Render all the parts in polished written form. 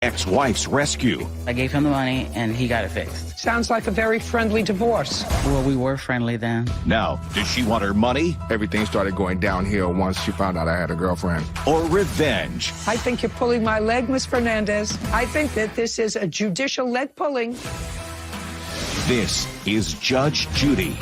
ex-wife's rescue. I gave him the money, and he got it fixed. Sounds like a very friendly divorce. Well, we were friendly then. Now, does she want her money Everything started going downhill once she found out I had a girlfriend. or revenge? I think you're pulling my leg, Miss Fernandez. I think that this is a judicial leg pulling. This is Judge Judy.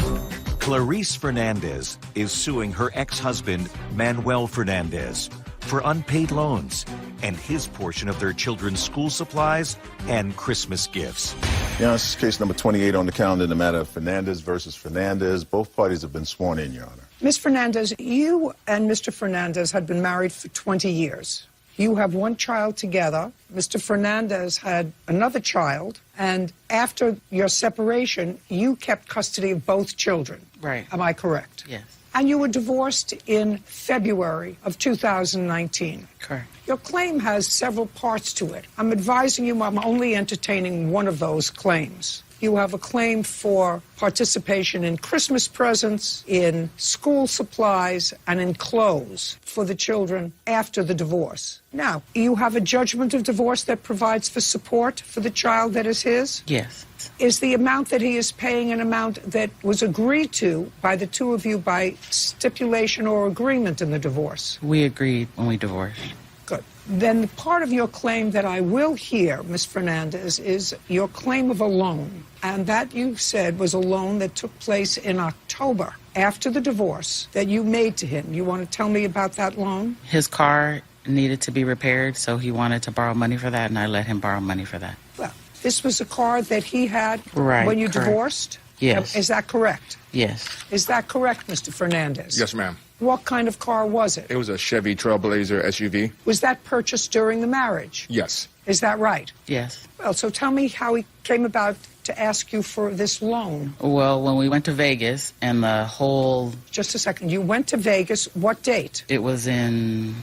Clarice Fernandez is suing her ex-husband, Manuel Fernandez, for unpaid loans and his portion of their children's school supplies and Christmas gifts. Your Honor, this is case number 28 on the calendar in the matter of Fernandez versus Fernandez. Both parties have been sworn in, Your Honor. Miss Fernandez, you and Mr. Fernandez had been married for 20 years. You have one child together. Mr. Fernandez had another child, and after your separation, you kept custody of both children. Right. Am I correct? Yes. And you were divorced in February of 2019. Correct. Your claim has several parts to it. I'm advising you I'm only entertaining one of those claims. You have a claim for participation in Christmas presents, in school supplies, and in clothes for the children after the divorce. Now, you have a judgment of divorce that provides for support for the child that is his? Yes. Is the amount that he is paying an amount that was agreed to by the two of you by stipulation or agreement in the divorce? We agreed when we divorced. Good. Then the part of your claim that I will hear, Ms. Fernandez, is your claim of a loan. And that, you said, was a loan that took place in October after the divorce that you made to him. You want to tell me about that loan? His car needed to be repaired, so he wanted to borrow money for that, and I let him borrow money for that. Well, this was a car that he had Right, when you correct. divorced? Yes. Is that correct? Yes. Is that correct, Mr. Fernandez? Yes, ma'am. What kind of car was it? It was a Chevy Trailblazer SUV. Was that purchased during the marriage? Yes. Is that right? Yes. Well, so tell me how he came about to ask you for this loan. Well, when we went to Vegas and the whole... Just a second. You went to Vegas. What date? It was in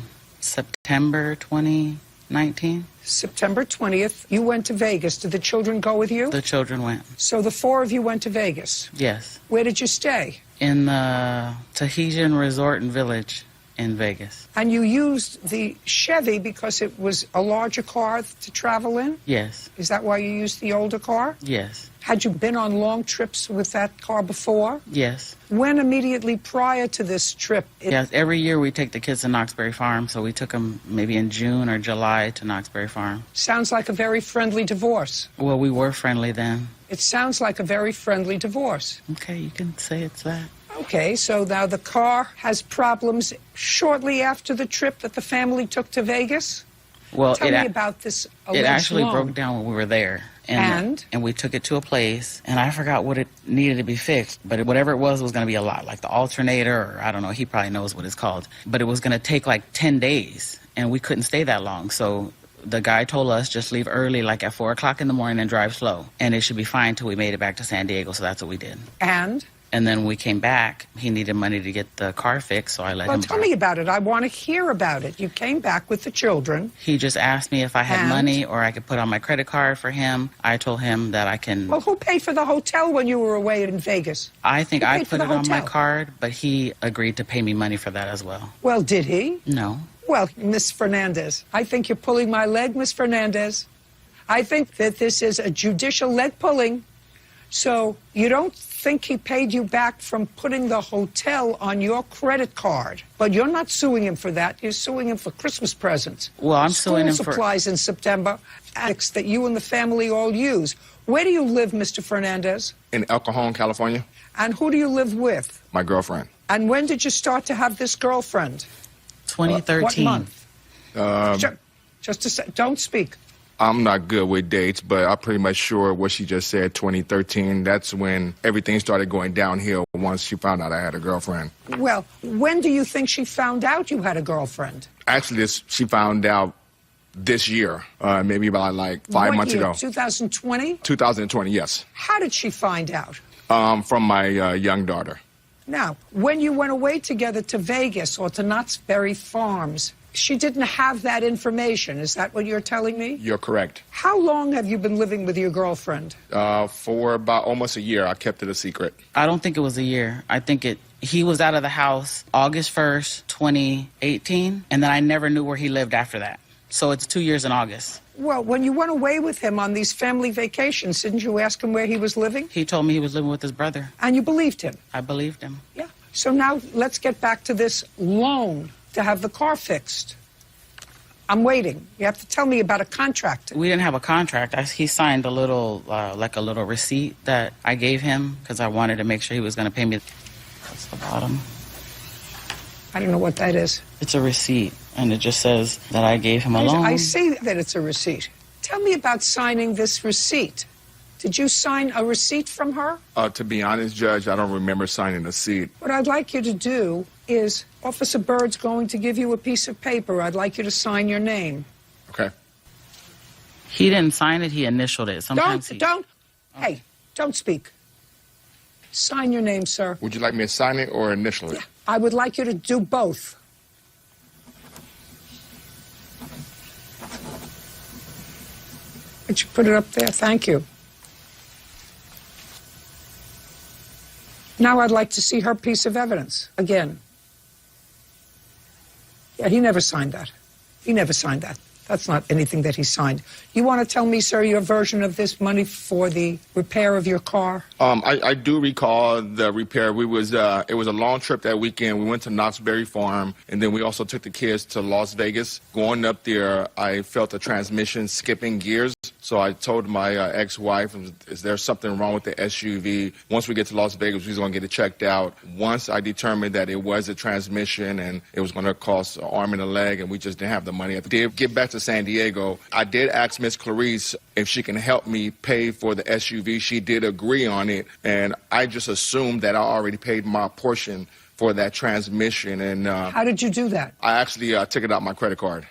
September 2019. September 20th. You went to Vegas. Did the children go with you? The children went. So the four of you went to Vegas. Yes. Where did you stay? In the Tahitian Resort and Village in Vegas. And you used the Chevy because it was a larger car to travel in? Yes. Is that why you used the older car? Yes. Had you been on long trips with that car before? Yes. When immediately prior to this trip? Yes, every year we take the kids to Knoxbury Farm, so we took them maybe in June or July to Knoxbury Farm. Sounds like a very friendly divorce. Well, we were friendly then. It sounds like a very friendly divorce. Okay, you can say it's that. Okay, so now the car has problems shortly after the trip that the family took to Vegas? Well, Tell me about this alleged it actually loan. broke down when we were there. And we took it to a place, and I forgot what it needed to be fixed, but whatever it was going to be a lot, like the alternator, or I don't know, he probably knows what it's called. But it was going to take like 10 days, and we couldn't stay that long, so the guy told us just leave early, like at 4 o'clock in the morning, and drive slow, and it should be fine till we made it back to San Diego, so that's what we did. And then when we came back, he needed money to get the car fixed, so I let him Well, tell me about it. I want to hear about it. You came back with the children. He just asked me if I had money or I could put on my credit card for him. I told him that I can... Well, who paid for the hotel when you were away in Vegas? I think Who I paid for put the it on my hotel? card, but he agreed to pay me money for that as well. Well, did he? No. Well, Miss Fernandez, I think you're pulling my leg, Miss Fernandez. I think that this is a judicial leg pulling. So you don't think he paid you back from putting the hotel on your credit card. But you're not suing him for that. You're suing him for Christmas presents. Well, I'm suing him for... School supplies in September, acts that you and the family all use. Where do you live, Mr. Fernandez? In El Cajon, California. And who do you live with? My girlfriend. And when did you start to have this girlfriend? 2013. What month? Just a sec. Don't speak. I'm not good with dates, but I'm pretty much sure what she just said, 2013. That's when everything started going downhill once she found out I had a girlfriend. Well, when do you think she found out you had a girlfriend? Actually, she found out this year, maybe about like 5 months ago. 2020? 2020, yes. How did she find out? From my young daughter. Now, when you went away together to Vegas or to Knott's Berry Farms, she didn't have that information. Is that what you're telling me? You're correct. How long have you been living with your girlfriend? For about almost a year. I kept it a secret. I don't think it was a year. I think he was out of the house August 1st, 2018, and then I never knew where he lived after that. So it's 2 years in August. Well, when you went away with him on these family vacations, didn't you ask him where he was living? He told me he was living with his brother. And you believed him? I believed him. Yeah. So now let's get back to this loan to have the car fixed. I'm waiting. You have to tell me about a contract. We didn't have a contract. He signed a little, like a little receipt that I gave him because I wanted to make sure he was going to pay me. That's the bottom. I don't know what that is. It's a receipt, and it just says that I gave him a loan. I see that it's a receipt. Tell me about signing this receipt. Did you sign a receipt from her? To be honest, Judge, I don't remember signing a receipt. What I'd like you to do is, Officer Bird's going to give you a piece of paper. I'd like you to sign your name. Okay. He didn't sign it, he initialed it. Sometimes Hey, don't speak. Sign your name, sir. Would you like me to sign it or initial it? Yeah, I would like you to do both. Would you put it up there? Thank you. Now I'd like to see her piece of evidence again. Yeah, he never signed that. He never signed that. That's not anything that he signed. You want to tell me, sir, your version of this money for the repair of your car? I do recall the repair. It was a long trip that weekend. We went to Knott's Berry Farm, and then we also took the kids to Las Vegas. Going up there, I felt the transmission skipping gears. So I told my ex-wife, is there something wrong with the SUV? Once we get to Las Vegas, we was going to get it checked out. Once I determined that it was a transmission and it was going to cost an arm and a leg, and we just didn't have the money. I did get back to San Diego. I did ask Miss Clarice if she can help me pay for the SUV. She did agree on it, and I just assumed that I already paid my portion for that transmission. And how did you do that? I actually took it out my credit card.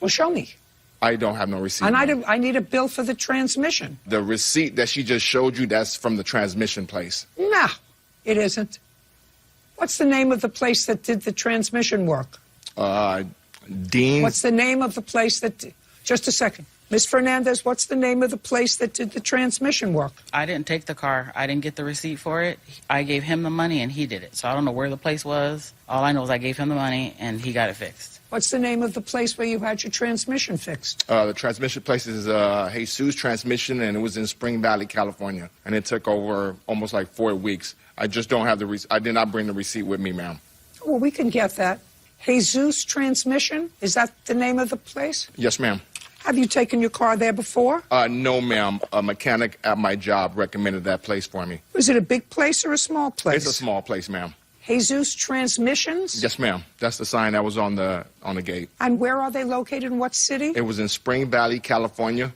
Well, show me. I don't have no receipt. And I need a bill for the transmission. The receipt that she just showed you, that's from the transmission place. No, it isn't. What's the name of the place that did the transmission work? Dean. What's the name of the place that... Just a second. Ms. Fernandez, what's the name of the place that did the transmission work? I didn't take the car. I didn't get the receipt for it. I gave him the money, and he did it. So I don't know where the place was. All I know is I gave him the money, and he got it fixed. What's the name of the place where you had your transmission fixed? The transmission place is Jesus Transmission, and it was in Spring Valley, California. And it took over almost like 4 weeks. I just don't have the receipt. I did not bring the receipt with me, ma'am. Well, we can get that. Jesus Transmission? Is that the name of the place? Yes, ma'am. Have you taken your car there before? No, ma'am. A mechanic at my job recommended that place for me. Was it a big place or a small place? It's a small place, ma'am. Jesus Transmissions? Yes, ma'am. That's the sign that was on the gate. And where are they located? In what city? It was in Spring Valley, California.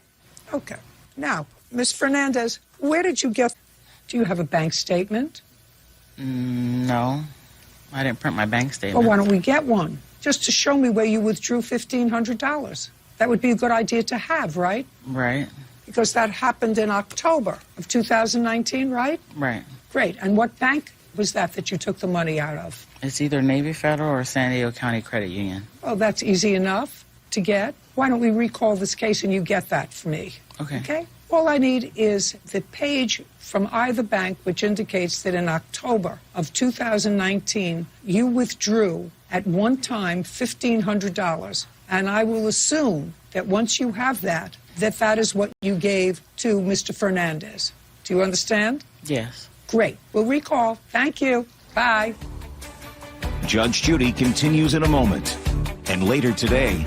Okay. Now, Ms. Fernandez, where did you get... Do you have a bank statement? No. I didn't print my bank statement. Well, why don't we get one? Just to show me where you withdrew $1,500. That would be a good idea to have, right? Right. Because that happened in October of 2019, right? Right. Great. And what bank was that you took the money out of? It's either Navy Federal or San Diego County Credit Union. Well, that's easy enough to get. Why don't we recall this case and you get that for me? Okay. Okay? All I need is the page from either bank which indicates that in October of 2019, you withdrew at one time $1,500. And I will assume that once you have that, that is what you gave to Mr. Fernandez. Do you understand? Yes. Great. We'll recall. Thank you. Bye. Judge Judy continues in a moment. And later today,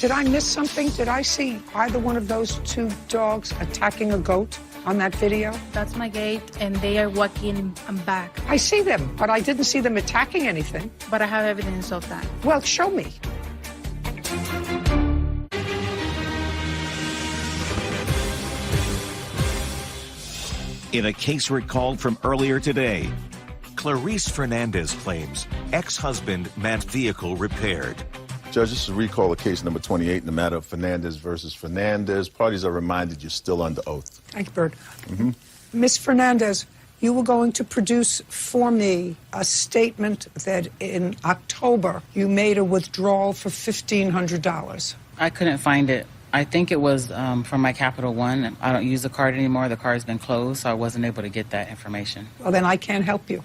Did I miss something? Did I see either one of those two dogs attacking a goat on that video? That's my gate, and they are walking back. I see them, but I didn't see them attacking anything. But I have evidence of that. Well, show me. In a case recalled from earlier today, Clarice Fernandez claims ex-husband meant vehicle repaired. Judge, this is recall of case number 28 in the matter of Fernandez versus Fernandez. Parties are reminded you're still under oath. Thank you, Bird. Ms. Fernandez, you were going to produce for me a statement that in October you made a withdrawal for $1,500. I couldn't find it. I think it was from my Capital One. I don't use the card anymore. The card's been closed, so I wasn't able to get that information. Well, then I can't help you.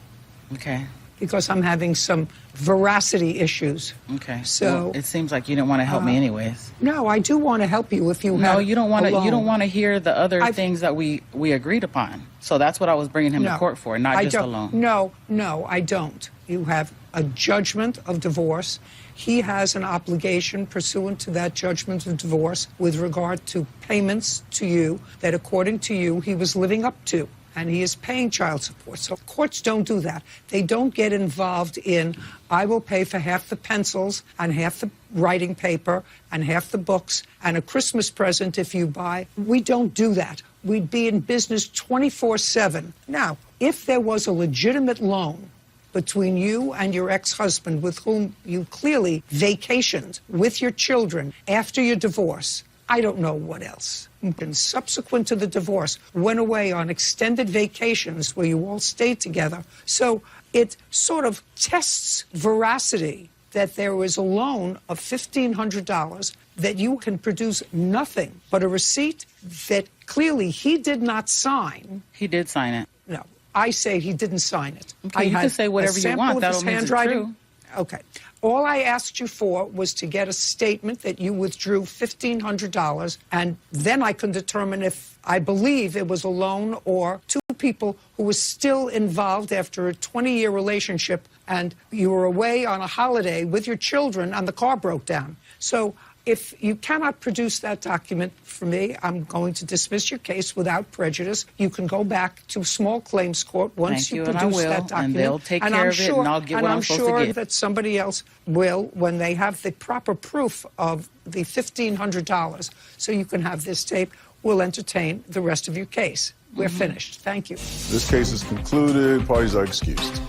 Okay. because I'm having some veracity issues. Okay. So Well, it seems like you didn't want to help me anyways. no, I do want to help you if you No, had you don't want to. a You don't loan. want to hear the other I've- things that we agreed upon. So that's what I was bringing him to court for, not I just a don't. loan. No, I don't. You have a judgment of divorce. He has an obligation pursuant to that judgment of divorce with regard to payments to you that, according to you, he was living up to. And he is paying child support. So courts don't do that. They don't get involved in, I will pay for half the pencils and half the writing paper and half the books and a Christmas present if you buy. We don't do that. We'd be in business 24/7. Now, if there was a legitimate loan between you and your ex-husband with whom you clearly vacationed with your children after your divorce, I don't know what else. And subsequent to the divorce, went away on extended vacations where you all stayed together. So it sort of tests veracity that there was a loan of $1,500 that you can produce nothing but a receipt that clearly he did not sign. He did sign it. No, I say he didn't sign it. Okay, I you can had say a whatever you sample want. of That his don't mean it's handwriting. true. Okay. All I asked you for was to get a statement that you withdrew $1,500, and then I can determine if I believe it was a loan or two people who were still involved after a 20-year relationship, and you were away on a holiday with your children and the car broke down. So if you cannot produce that document for me, I'm going to dismiss your case without prejudice. You can go back to small claims court once Thank you you, and I produce will, that and document. they'll take care I'm of it, and I'll get what I'm supposed to sure get. that somebody else will when they have the proper proof of the $1,500. So you can have this tape. We'll entertain the rest of your case. We're finished. Thank you. This case is concluded. Parties are excused.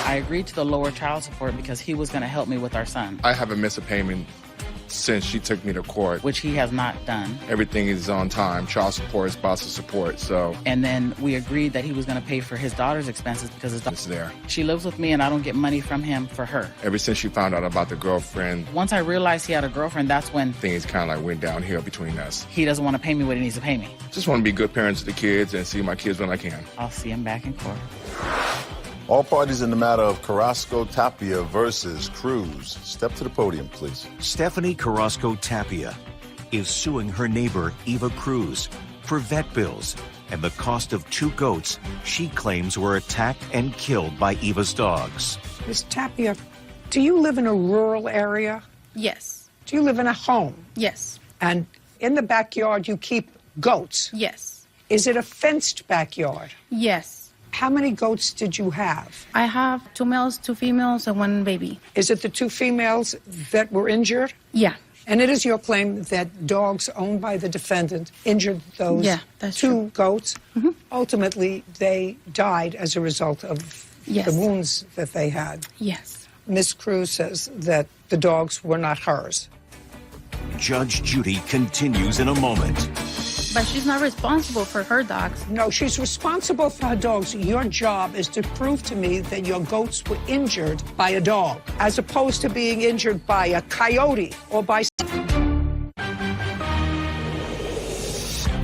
I agreed to the lower child support because he was going to help me with our son, I haven't missed a payment since she took me to court. which he has not done. Everything is on time. Child support, spousal support. So And then we agreed that he was going to pay for his daughter's expenses because his it's there. she lives with me and I don't get money from him for her. Ever since she found out about the girlfriend, Once I realized he had a girlfriend, that's when things kind of like went downhill between us. he doesn't want to pay me what he needs to pay me. Just want to be good parents to the kids and see my kids when I can. I'll see him back in court. All parties in the matter of Carrasco Tapia versus Cruz, step to the podium, please. Stephanie Carrasco Tapia is suing her neighbor, Eva Cruz, for vet bills and the cost of 2 goats she claims were attacked and killed by Eva's dogs. Ms. Tapia, do you live in a rural area? Yes. Do you live in a home? Yes. And in the backyard you keep goats? Yes. Is it a fenced backyard? Yes. How many goats did you have? I have 2 males, 2 females, and 1 baby. Is it the 2 females that were injured? Yeah. And it is your claim that dogs owned by the defendant injured those Yeah, that's 2 true. goats. Ultimately, they died as a result of Yes. the wounds that they had. Yes. Ms. Cruz says that the dogs were not hers. Judge Judy continues in a moment. But she's not responsible for her dogs. No, she's responsible for her dogs. Your job is to prove to me that your goats were injured by a dog, as opposed to being injured by a coyote or by...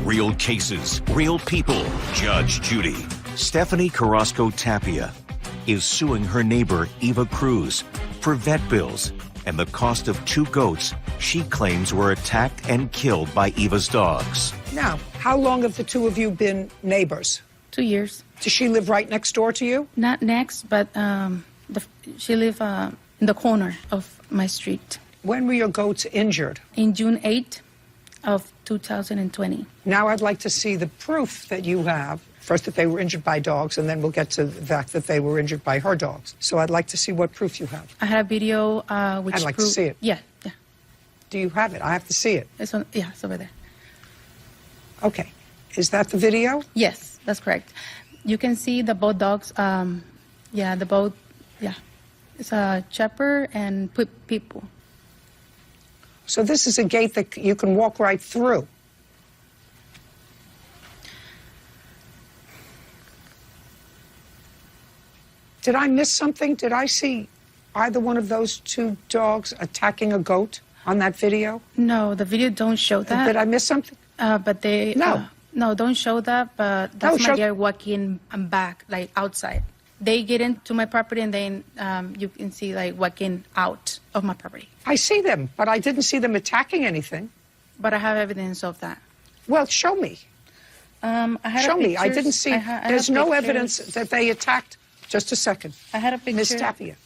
Real cases, real people. Judge Judy. Stephanie Carrasco Tapia is suing her neighbor, Eva Cruz, for vet bills and the cost of 2 goats she claims were attacked and killed by Eva's dogs. Now, how long have the 2 of you been neighbors? 2 years. Does she live right next door to you? Not next, but she live in the corner of my street. When were your goats injured? In June 8th of 2020. Now I'd like to see the proof that you have. First, that they were injured by dogs, and then we'll get to the fact that they were injured by her dogs. So I'd like to see what proof you have. I had a video which I'd like to prove- see it. Yeah. Do you have it? I have to see it. It's over there. Okay. Is that the video? Yes, that's correct. You can see the both dogs. The both. Yeah, it's a shepherd and people. So this is a gate that you can walk right through. Did I miss something? Did I see either one of those 2 dogs attacking a goat on that video? No, the video don't show that. Did I miss something? But they No. no, don't show that. But that's No, my show- dad walking back, like outside. They get into my property and then you can see like walking out of my property. I see them, but I didn't see them attacking anything. But I have evidence of that. Well, show me. I had Show me. I pictures. didn't see. I had There's no pictures. evidence that they attacked. Just a second. I had a picture. Miss Tapia,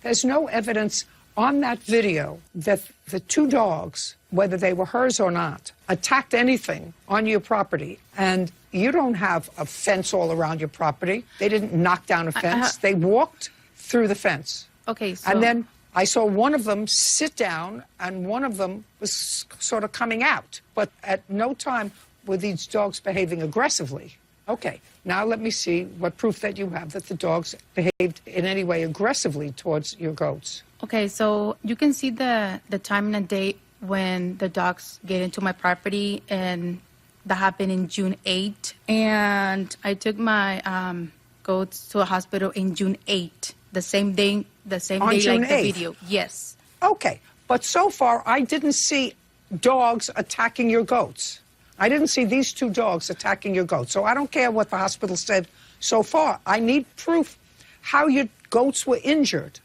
there's no evidence on that video that the two dogs, whether they were hers or not, attacked anything on your property. And you don't have a fence all around your property. They didn't knock down a fence. They walked through the fence. Okay, so... And then I saw one of them sit down and one of them was sort of coming out. But at no time were these dogs behaving aggressively. Okay, now let me see what proof that you have that the dogs behaved in any way aggressively towards your goats. Okay, so you can see the time and the date when the dogs get into my property, and that happened in June 8. And I took my goats to a hospital in June 8, the same day On June like the 8th? video. Yes. Okay, but so far I didn't see dogs attacking your goats. I didn't see these two dogs attacking your goats. So I don't care what the hospital said so far. I need proof how your goats were injured.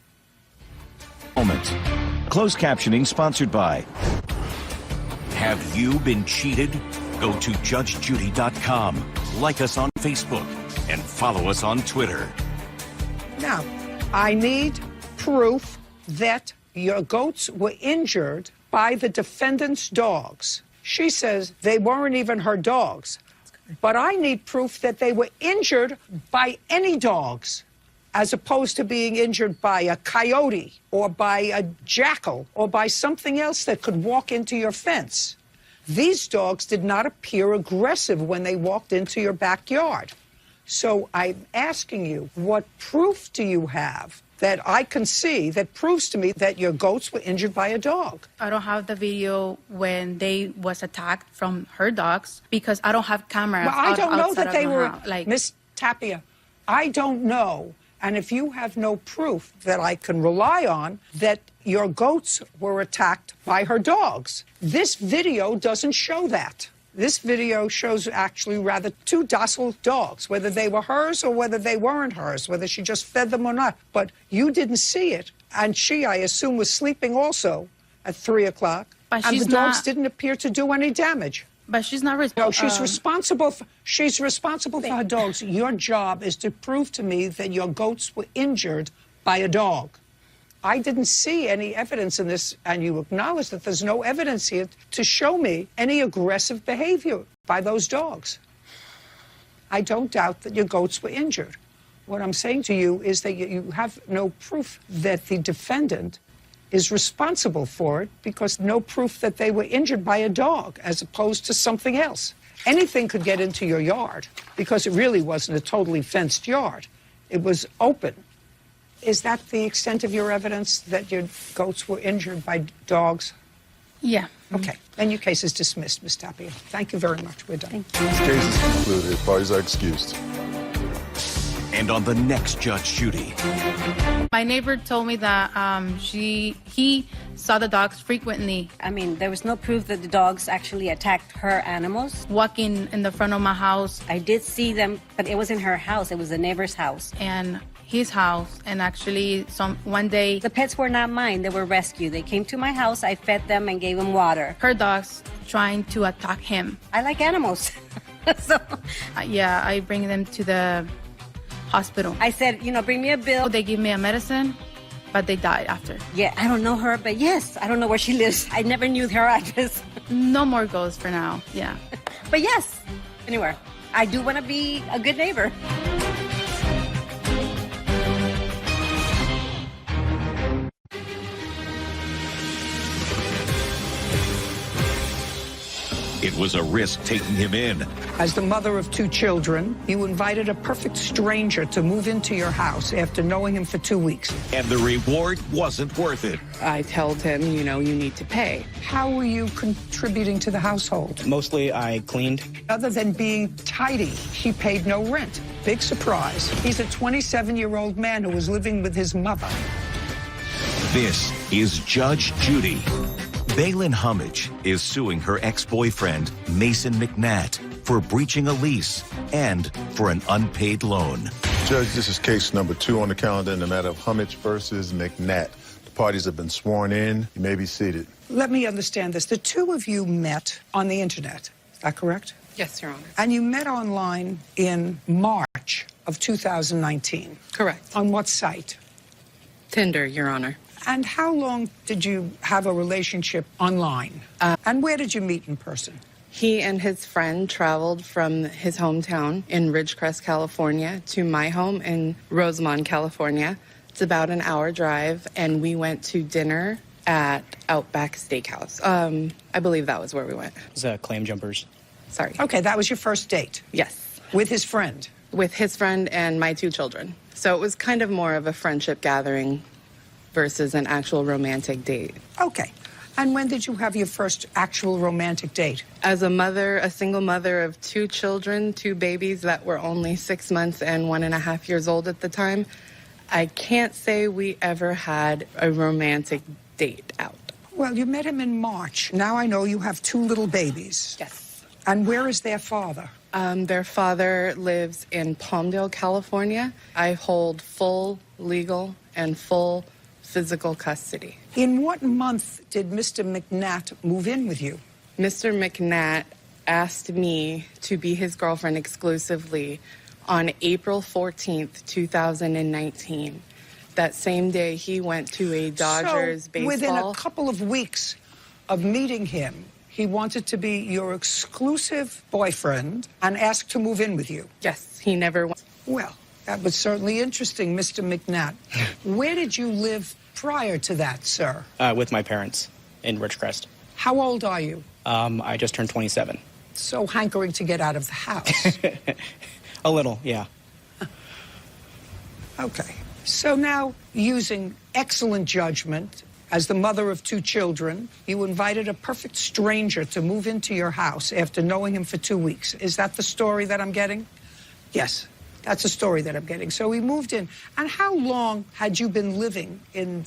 Moment. Closed captioning sponsored by. Have you been cheated? Go to judgejudy.com, like us on Facebook, and follow us on Twitter. Now, I need proof that your goats were injured by the defendant's dogs. She says they weren't even her dogs. But I need proof that they were injured by any dogs, as opposed to being injured by a coyote or by a jackal or by something else that could walk into your fence. These dogs did not appear aggressive when they walked into your backyard. So I'm asking you, what proof do you have that I can see that proves to me that your goats were injured by a dog? I don't have the video when they was attacked from her dogs because I don't have cameras. Well, I don't know outside that of they my were, house. Like, Miss Tapia, I don't know. And if you have no proof that I can rely on that your goats were attacked by her dogs, this video doesn't show that. This video shows actually rather two docile dogs, whether they were hers or whether they weren't hers, whether she just fed them or not. But you didn't see it. And she, I assume, was sleeping also at 3 o'clock. But and she's the dogs not- didn't appear to do any damage. but she's not responsible. No, she's responsible. She's responsible for her dogs. Your job is to prove to me that your goats were injured by a dog. I didn't see any evidence in this, and you acknowledge that there's no evidence here to show me any aggressive behavior by those dogs. I don't doubt that your goats were injured. What I'm saying to you is that you have no proof that the defendant is responsible for it, because no proof that they were injured by a dog as opposed to something else. Anything could get into your yard because it really wasn't a totally fenced yard. It was open. Is that the extent of your evidence that your goats were injured by dogs? Yeah. Okay. Then your case is dismissed, Ms. Tapia. Thank you very much. We're done. This case is concluded. Parties are excused. And on the next Judge Judy. My neighbor told me that he saw the dogs frequently I mean, there was no proof that the dogs actually attacked her animals. walking in the front of my house I did see them, but it was in her house. It was the neighbor's house. and his house. And actually, one day, The pets were not mine. They were rescued. They came to my house. I fed them and gave them water. her dogs trying to attack him. I like animals. So Yeah, I bring them to the hospital. I said, bring me a bill. They give me a medicine, but they died after. Yeah, I don't know her, but yes, I don't know where she lives. I never knew her address. No more goats for now. Yeah. But yes, anyway, I do want to be a good neighbor. It was a risk taking him in. As the mother of 2 children, you invited a perfect stranger to move into your house after knowing him for 2 weeks. And the reward wasn't worth it. I told him, you need to pay. How were you contributing to the household? Mostly I cleaned. Other than being tidy, he paid no rent. Big surprise. He's a 27-year-old man who was living with his mother. This is Judge Judy. Baylin Hummage is suing her ex-boyfriend, Mason McNatt, for breaching a lease and for an unpaid loan. Judge, this is case number 2 on the calendar in the matter of Hummich versus McNatt. The parties have been sworn in. You may be seated. Let me understand this. The two of you met on the internet. Is that correct? Yes, Your Honor. And you met online in March of 2019. Correct. On what site? Tinder, Your Honor. And how long did you have a relationship online? And where did you meet in person? He and his friend traveled from his hometown in Ridgecrest, California, to my home in Rosemont, California. It's about an hour drive, and we went to dinner at Outback Steakhouse. I believe that was where we went. It was Clam Jumpers. Sorry. Okay, that was your first date? Yes. With his friend? With his friend and my 2 children. So it was kind of more of a friendship gathering versus an actual romantic date. Okay. And when did you have your first actual romantic date? As a mother, a single mother of 2 children, 2 babies that were only 6 months and 1.5 years old at the time, I can't say we ever had a romantic date out. Well, you met him in March. Now I know you have 2 little babies. Yes. And where is their father? Their father lives in Palmdale, California. I hold full legal and full physical custody. In what month did Mr. McNatt move in with you? Mr. McNatt asked me to be his girlfriend exclusively on April 14th, 2019. That same day, he went to a Dodgers baseball. Within a couple of weeks of meeting him, he wanted to be your exclusive boyfriend and asked to move in with you. Yes, he never went. Well, that was certainly interesting, Mr. McNatt. Where did you live prior to that, sir? With my parents in Ridgecrest. How old are you? I just turned 27. So hankering to get out of the house. A little, yeah. Okay. So now, using excellent judgment, as the mother of 2 children, you invited a perfect stranger to move into your house after knowing him for 2 weeks. Is that the story that I'm getting? Yes, that's the story that I'm getting. So he moved in. And how long had you been living in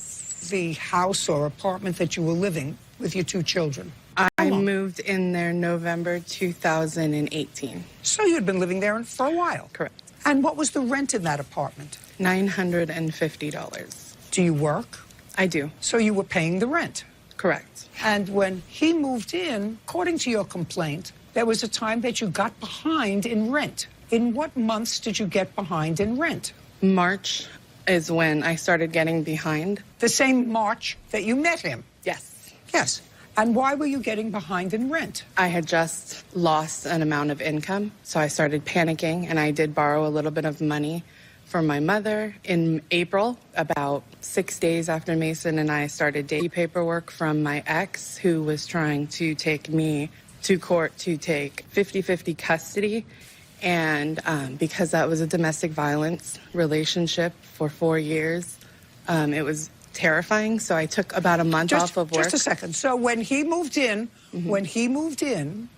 the house or apartment that you were living with your 2 children? I moved in there November 2018. So you had been living there for a while? Correct. And what was the rent in that apartment? $950. Do you work? I do. So you were paying the rent? Correct. And when he moved in, according to your complaint, there was a time that you got behind in rent. In what months did you get behind in rent? March is when I started getting behind. The same March that you met him? Yes. Yes. And why were you getting behind in rent? I had just lost an amount of income, so I started panicking, and I did borrow a little bit of money from my mother. In April, about 6 days after Mason and I started dating, paperwork from my ex, who was trying to take me to court to take 50-50 custody. And because that was a domestic violence relationship for 4 years, it was terrifying. So I took about a month off of work. Just a second. So when he moved in,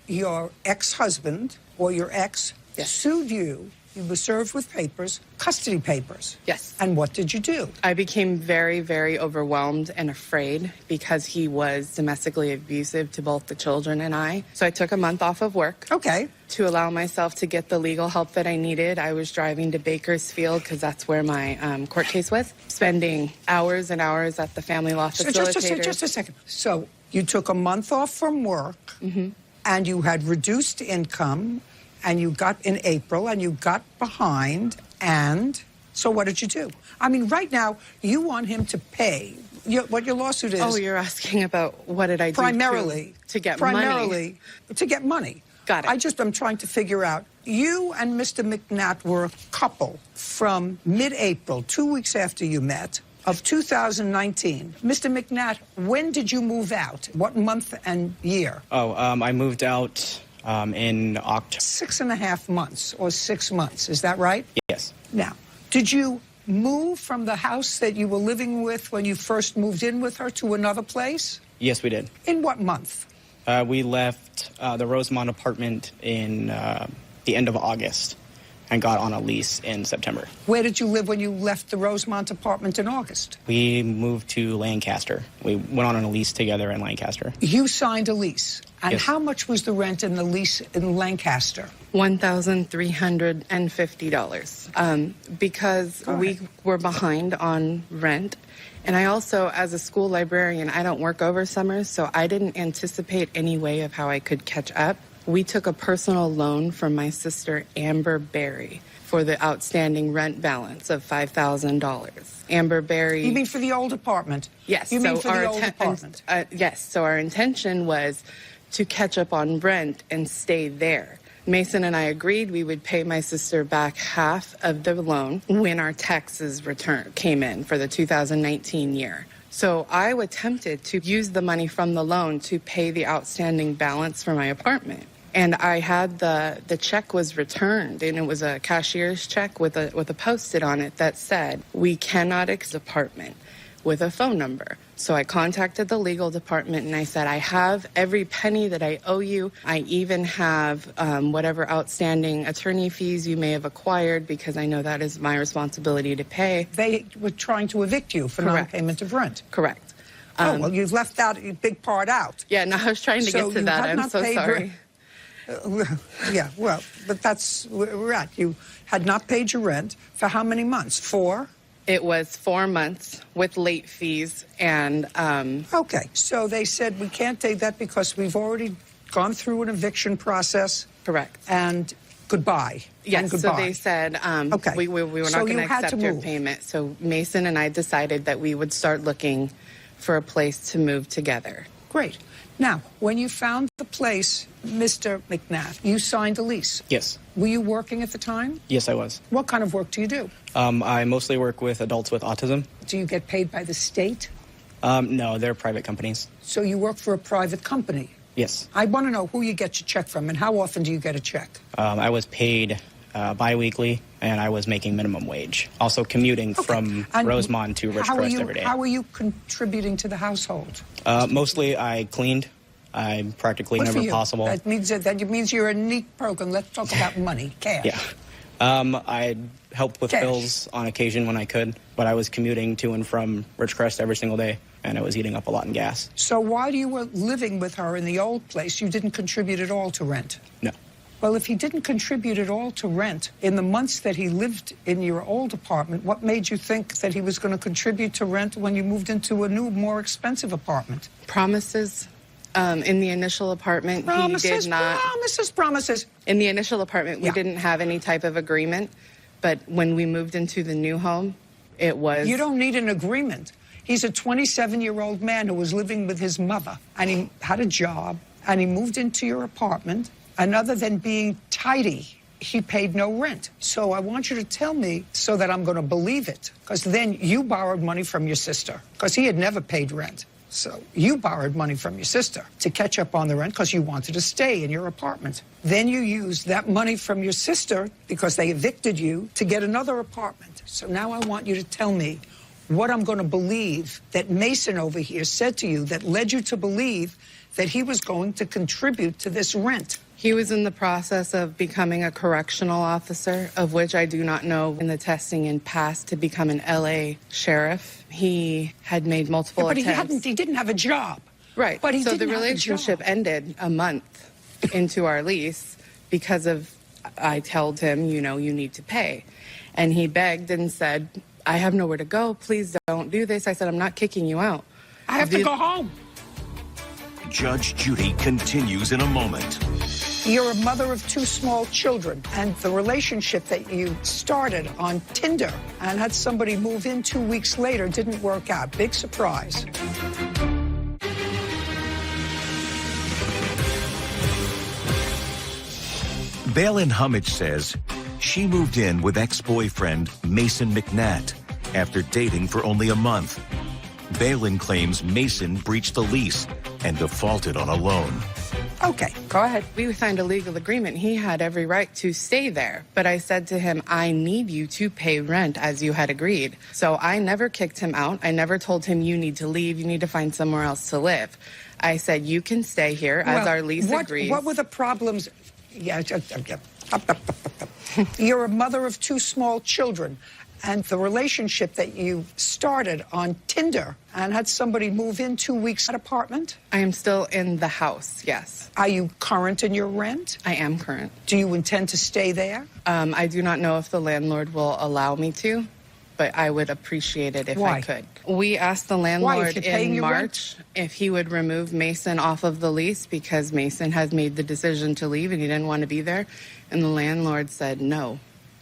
your ex-husband or your ex sued you. You were served with papers, custody papers. Yes. And what did you do? I became very, very overwhelmed and afraid because he was domestically abusive to both the children and I. So I took a month off of work. Okay. To allow myself to get the legal help that I needed. I was driving to Bakersfield because that's where my court case was, spending hours and hours at the family law facilitator. Just a second. So you took a month off from work, and you had reduced income, and you got in April, and you got behind, and so what did you do? I mean, right now, you want him to pay. What your lawsuit is... Oh, you're asking about what did I do to get money? Primarily, to get money. Got it. I'm trying to figure out. You and Mr. McNatt were a couple from mid-April, 2 weeks after you met, of 2019. Mr. McNatt, when did you move out? What month and year? I moved out in October. 6.5 months or 6 months, is that right? Yes. Now, did you move from the house that you were living with when you first moved in with her to another place? Yes, we did. In what month? We left the Rosemont apartment in the end of August. and got on a lease in September. Where did you live when you left the Rosemont apartment in August? We moved to Lancaster. We went on a lease together in Lancaster. You signed a lease. And Yes. how much was the rent in the lease in Lancaster? $1,350. Because we were behind on rent. And I also, as a school librarian, I don't work over summers, so I didn't anticipate any way of how I could catch up. We took a personal loan from my sister, Amber Berry, for the outstanding rent balance of $5,000. Amber Berry... You mean for the old apartment? Yes. You mean for the old apartment? Yes. So our intention was to catch up on rent and stay there. Mason and I agreed we would pay my sister back half of the loan when our taxes came in for the 2019 year. So I attempted to use the money from the loan to pay the outstanding balance for my apartment. And I had the check was returned, and it was a cashier's check with a Post-it on it that said, "We cannot accept apartment," with a phone number. So I contacted the legal department and I said, I have every penny that I owe you. I even have whatever outstanding attorney fees you may have acquired, because I know that is my responsibility to pay. They were trying to evict you for non-payment of rent. Correct. Oh, well, you've left that big part out. Yeah, no, I was trying to So get to you that. had I'm not so paid sorry. Yeah, well, but that's where we're at. You had not paid your rent for how many months? 4? It was 4 months with late fees and... Okay, so they said we can't take that because we've already gone through an eviction process. Correct. And goodbye. Yes, and so goodbye. they said Okay. we were not So going you to had accept to your move. payment. So Mason and I decided that we would start looking for a place to move together. Great. Now, when you found the place, Mr. McNatt, you signed a lease. Yes. Were you working at the time? Yes, I was. What kind of work do you do? I mostly work with adults with autism. Do you get paid by the state? No, they're private companies. So you work for a private company? Yes. I want to know who you get your check from and how often do you get a check? I was paid bi-weekly, and I was making minimum wage. Also commuting from And Rosemont to Ridgecrest every day. How are you contributing to the household? Mostly I cleaned. I practically Good for never you. possible. That means you're a neat program. Let's talk about money, cash. Yeah. I helped with Cash. bills on occasion when I could, but I was commuting to and from Ridgecrest every single day, and I was eating up a lot in gas. So while you were living with her in the old place, you didn't contribute at all to rent? No. Well, if he didn't contribute at all to rent in the months that he lived in your old apartment, what made you think that he was going to contribute to rent when you moved into a new, more expensive apartment? Promises. In the initial apartment, he did not... Promises. In the initial apartment, we didn't have any type of agreement, but when we moved into the new home, it was... You don't need an agreement. He's a 27-year-old man who was living with his mother, and he had a job, and he moved into your apartment, and other than being tidy, he paid no rent. So I want you to tell me so that I'm going to believe it, because then you borrowed money from your sister, because he had never paid rent. So you borrowed money from your sister to catch up on the rent because you wanted to stay in your apartment. Then you used that money from your sister because they evicted you to get another apartment. So now I want you to tell me what I'm going to believe that Mason over here said to you that led you to believe that he was going to contribute to this rent. He was in the process of becoming a correctional officer, of which I do not know in the testing and passed to become an LA sheriff. He had made multiple attempts. But he didn't have a job. Right. But he so the didn't have a relationship job. ended a month into our lease because of, I told him, you know, you need to pay. And he begged and said, I have nowhere to go. Please don't do this. I said, I'm not kicking you out. I have to go home. Judge Judy continues in a moment. You're a mother of 2 small children, and the relationship that you started on Tinder and had somebody move in 2 weeks later didn't work out. Big surprise. Balin Hummage says she moved in with ex-boyfriend Mason McNatt after dating for only a month. Balin claims Mason breached the lease and defaulted on a loan. Okay, go ahead. We signed a legal agreement. He had every right to stay there. But I said to him, I need you to pay rent as you had agreed. So I never kicked him out. I never told him, you need to leave. You need to find somewhere else to live. I said, you can stay here as our lease agrees. What were the problems? Yeah. You're a mother of 2 small children, and the relationship that you started on Tinder and had somebody move in 2 weeks at apartment? I am still in the house, yes. Are you current in your rent? I am current. Do you intend to stay there? I do not know if the landlord will allow me to, but I would appreciate it if Why? I could. We asked the Why, landlord if you're paying in your March if he would remove Mason off of the lease because Mason has made the decision to leave and he didn't want to be there. And the landlord said, no,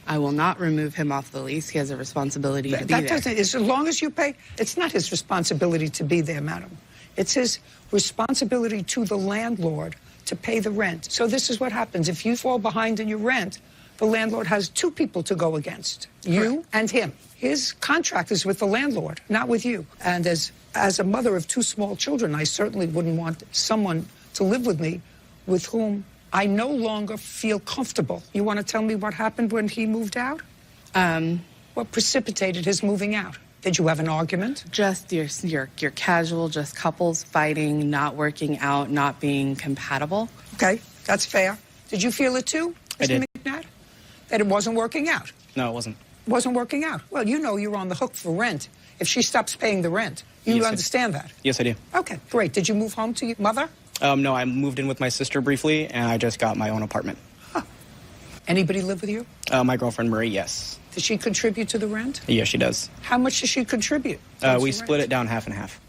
I will not remove him off the lease. He has a responsibility to be there. As long as you pay, it's not his responsibility to be there, madam. It's his responsibility to the landlord to pay the rent. So this is what happens. If you fall behind in your rent, the landlord has 2 people to go against, you and him. His contract is with the landlord, not with you. And as a mother of 2 small children, I certainly wouldn't want someone to live with me with whom I no longer feel comfortable. You want to tell me what happened when he moved out? What precipitated his moving out? Did you have an argument? Just your casual, just couples fighting, not working out, not being compatible. Okay, that's fair. Did you feel it too, I did. Mr. McNatt? That it wasn't working out? No, it wasn't. Wasn't working out. Well, you know you're on the hook for rent if she stops paying the rent. You Yes, understand that? Yes, I do. Okay, great. Did you move home to your mother? No, I moved in with my sister briefly, and I just got my own apartment. Anybody live with you? My girlfriend, Marie, yes. Does she contribute to the rent? Yes, she does. How much does she contribute? We split it down half and half.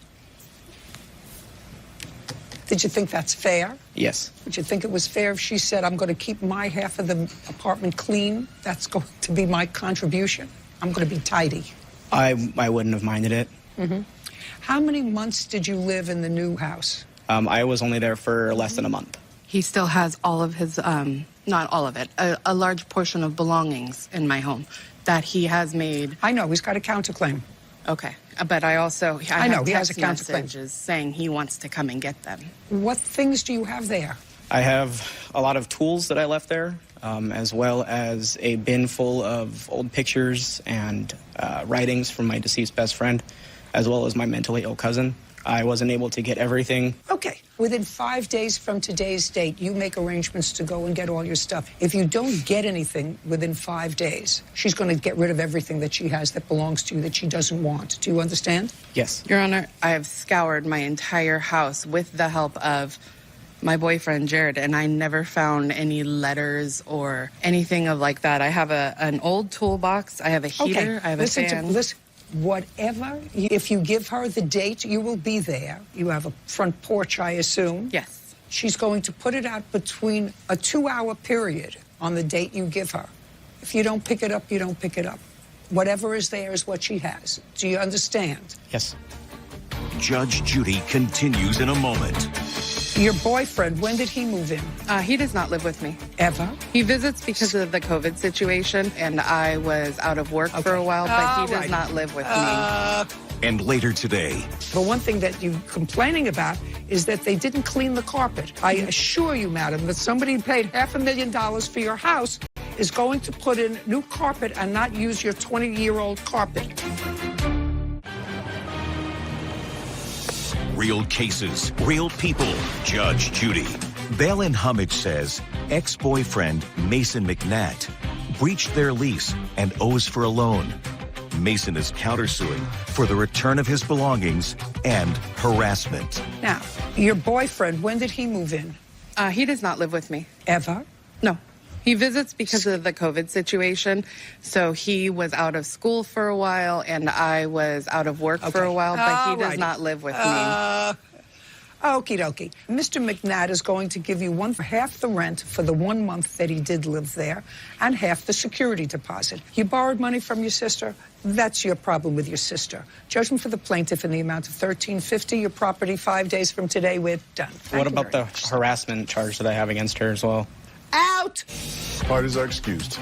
Did you think that's fair? Yes. Would you think it was fair if she said, I'm going to keep my half of the apartment clean? That's going to be my contribution. I'm going to be tidy. I wouldn't have minded it. How many months did you live in the new house? I was only there for less than a month. He still has all of his, not all of it, a large portion of belongings in my home that he has made. I know, he's got a counterclaim. Okay, but I also, I know, have he has a text counterclaim. messages saying he wants to come and get them. What things do you have there? I have a lot of tools that I left there, as well as a bin full of old pictures and writings from my deceased best friend, as well as my mentally ill cousin. I wasn't able to get everything. Okay, within 5 days from today's date, you make arrangements to go and get all your stuff. If you don't get anything within 5 days, she's going to get rid of everything that she has that belongs to you that she doesn't want. Do you understand? Yes. Your Honor, I have scoured my entire house with the help of my boyfriend, Jared, and I never found any letters or anything of like that. I have an old toolbox. I have a heater. I have a fan. Listen, whatever, if you give her the date, you will be there. You have a front porch, I assume. Yes. She's going to put it out between a 2-hour period on the date you give her. If you don't pick it up, you don't pick it up. Whatever is there is what she has. Do you understand? Yes. Judge Judy continues in a moment. Your boyfriend, when did he move in? He does not live with me. Ever? He visits because of the COVID situation, and I was out of work for a while, but he does not live with me. And later today, The one thing that you're complaining about is that they didn't clean the carpet. I assure you, madam, that somebody who paid $500,000 for your house is going to put in new carpet and not use your 20-year-old carpet. real cases, real people. Judge Judy. Balin Hummage says ex-boyfriend Mason McNatt breached their lease and owes for a loan. Mason is countersuing for the return of his belongings and harassment. Now, your boyfriend, when did he move in? He does not live with me. Ever? No. He visits because of the COVID situation. So he was out of school for a while, and I was out of work for a while, but he does not live with me. Okie dokie. Mr. McNatt is going to give you half the rent for the 1 month that he did live there and half the security deposit. You borrowed money from your sister. That's your problem with your sister. Judgment for the plaintiff in the amount of $1,350. Your property 5 days from today. We're done. What about the harassment charge that I have against her as well? Out! Parties are excused.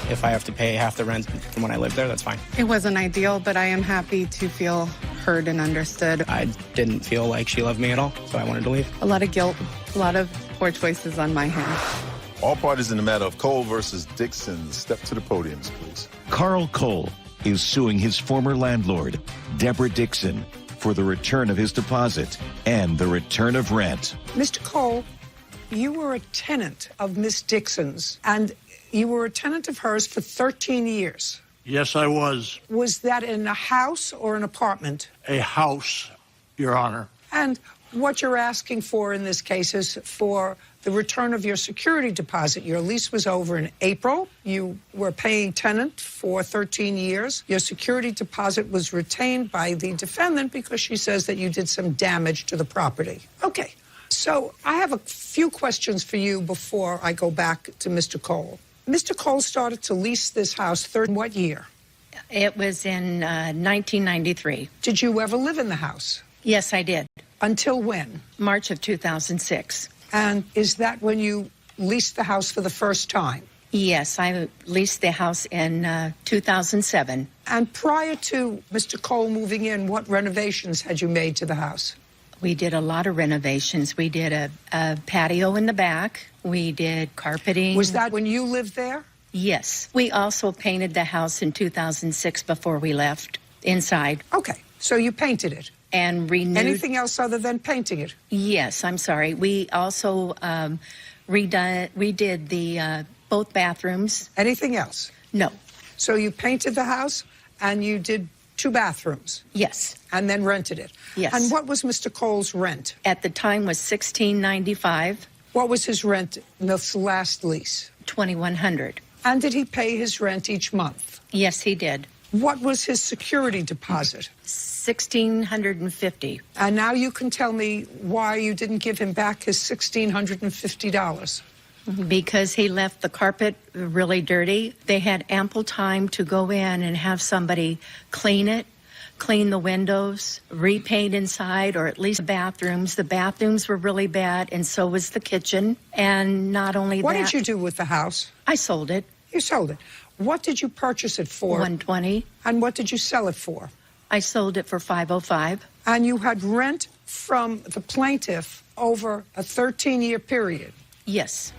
If I have to pay half the rent from when I lived there, that's fine. It wasn't ideal, but I am happy to feel heard and understood. I didn't feel like she loved me at all, so I wanted to leave. A lot of guilt, a lot of poor choices on my hand. All parties in the matter of Cole versus Dixon, step to the podiums, please. Carl Cole is suing his former landlord, Deborah Dixon, for the return of his deposit and the return of rent. Mr. Cole, you were a tenant of Miss Dixon's, and You were a tenant of hers for 13 years. Yes, I was. Was that in a house or an apartment? A house, Your Honor. And what you're asking for in this case is for the return of your security deposit. Your lease was over in April. You were paying tenant for 13 years. Your security deposit was retained by the defendant because she says that you did some damage to the property. Okay, so I have a few questions for you before I go back to Mr. Cole. Mr. Cole started to lease this house what year? It was in 1993. Did you ever live in the house? Yes, I did. Until when? March of 2006. And is that when you leased the house for the first time? Yes, I leased the house in 2007. And prior to Mr. Cole moving in, what renovations had you made to the house? We did a lot of renovations. We did a patio in the back. We did carpeting. Was that when you lived there? Yes. We also painted the house in 2006 before we left inside. Okay, so you painted it. And renewed. Anything else other than painting it? Yes, I'm sorry. We also redid the both bathrooms. Anything else? No. So you painted the house and you did 2 bathrooms? Yes. And then rented it? Yes. And what was Mr. Cole's rent? At the time was $16.95. What was his rent in this last lease? $2,100. And did he pay his rent each month? Yes, he did. What was his security deposit? $1,650. And now you can tell me why you didn't give him back his $1,650. Because he left the carpet really dirty. They had ample time to go in and have somebody clean it, clean the windows, repaint inside, or at least the bathrooms. The bathrooms were really bad, and so was the kitchen. And not only What that... did you do with the house? I sold it. You sold it. What did you purchase it for? $120. And what did you sell it for? I sold it for $505. And you had rent from the plaintiff over a 13-year period? Yes.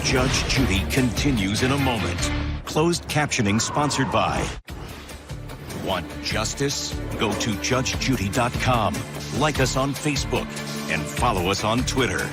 Judge Judy continues in a moment. Closed captioning sponsored by... Want justice? Go to judgejudy.com. Like us on Facebook and follow us on Twitter.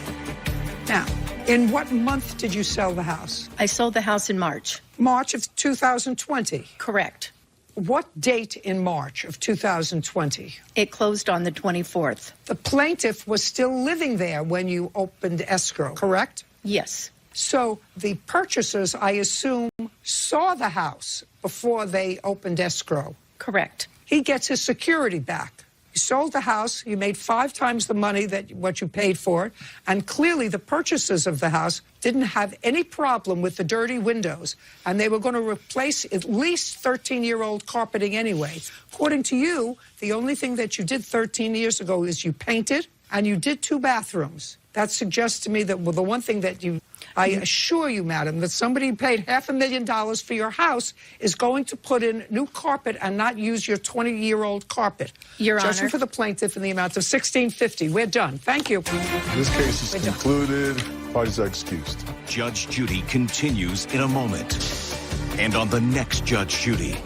Now, in what month did you sell the house? I sold the house in March. March of 2020? Correct. What date in March of 2020? It closed on the 24th. The plaintiff was still living there when you opened escrow, correct? Yes. So the purchasers, I assume, saw the house before they opened escrow. Correct. He gets his security back. You sold the house, you made 5 times the money that what you paid for it, and clearly the purchasers of the house didn't have any problem with the dirty windows, and they were going to replace at least 13-year-old carpeting anyway. According to you, the only thing that you did 13 years ago is you painted, and you did 2 bathrooms. That suggests to me that, well, the one thing that I assure you, madam, that somebody who paid $500,000 for your house is going to put in new carpet and not use your 20-year-old carpet. Your Honor. Judgment for the plaintiff in the amount of $1,650. We're done. Thank you. This case is concluded. Parties are excused. Judge Judy continues in a moment. And on the next Judge Judy.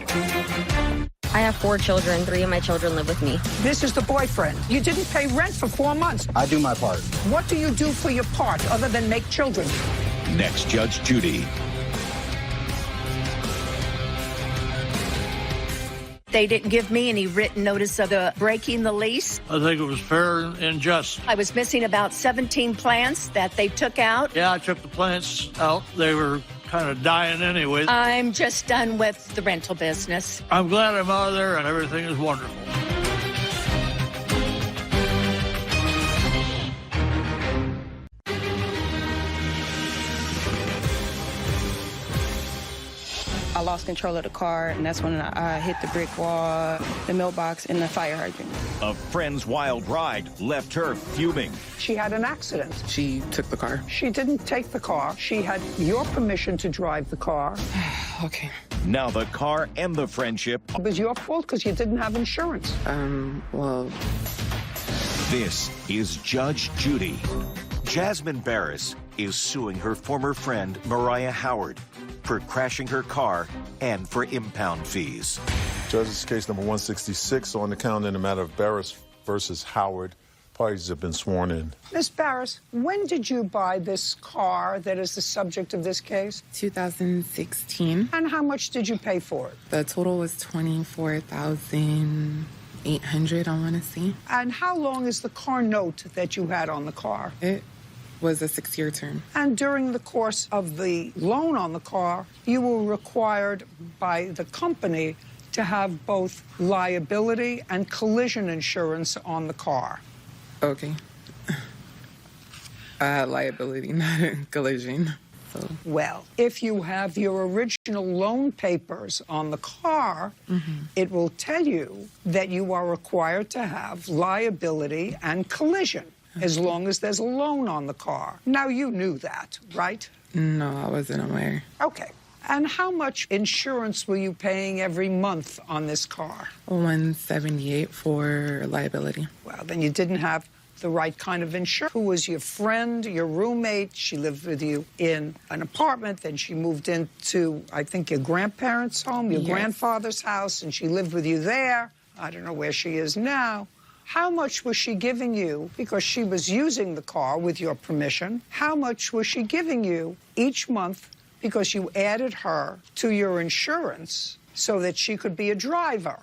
I have 4 children. 3 of my children live with me. This is the boyfriend. You didn't pay rent for 4 months. I do my part. What do you do for your part other than make children? Next Judge Judy. They didn't give me any written notice of the breaking the lease. I think it was fair and just. I was missing about 17 plants that they took out. Yeah, I took the plants out. They were kind of dying anyway. I'm just done with the rental business. I'm glad I'm out of there and everything is wonderful. I lost control of the car, and that's when I hit the brick wall, the mailbox, and the fire hydrant. A friend's wild ride left her fuming. She had an accident. She took the car. She didn't take the car. She had your permission to drive the car. Okay. Now the car and the friendship. It was your fault because you didn't have insurance. Well... This is Judge Judy. Jasmine Barris is suing her former friend, Mariah Howard, for crashing her car and for impound fees. Judge's case number 166 on the calendar in the matter of Barris versus Howard. parties have been sworn in. Ms. Barris, when did you buy this car that is the subject of this case? 2016. And how much did you pay for it? The total was $24,800, I want to say. And how long is the car note that you had on the car? It was a 6-year term. And during the course of the loan on the car, you were required by the company to have both liability and collision insurance on the car. Okay. Liability, not collision. So. Well, if you have your original loan papers on the car, it will tell you that you are required to have liability and collision as long as there's a loan on the car. Now, you knew that, right? No, I wasn't aware. Okay. And how much insurance were you paying every month on this car? $178 for liability. Well, then you didn't have the right kind of insurance. Who was your friend, your roommate? She lived with you in an apartment, then she moved into, I think, your grandparents' home, your grandfather's house, and she lived with you there. I don't know where she is now. How much was she giving you, because she was using the car with your permission, how much was she giving you each month because you added her to your insurance so that she could be a driver?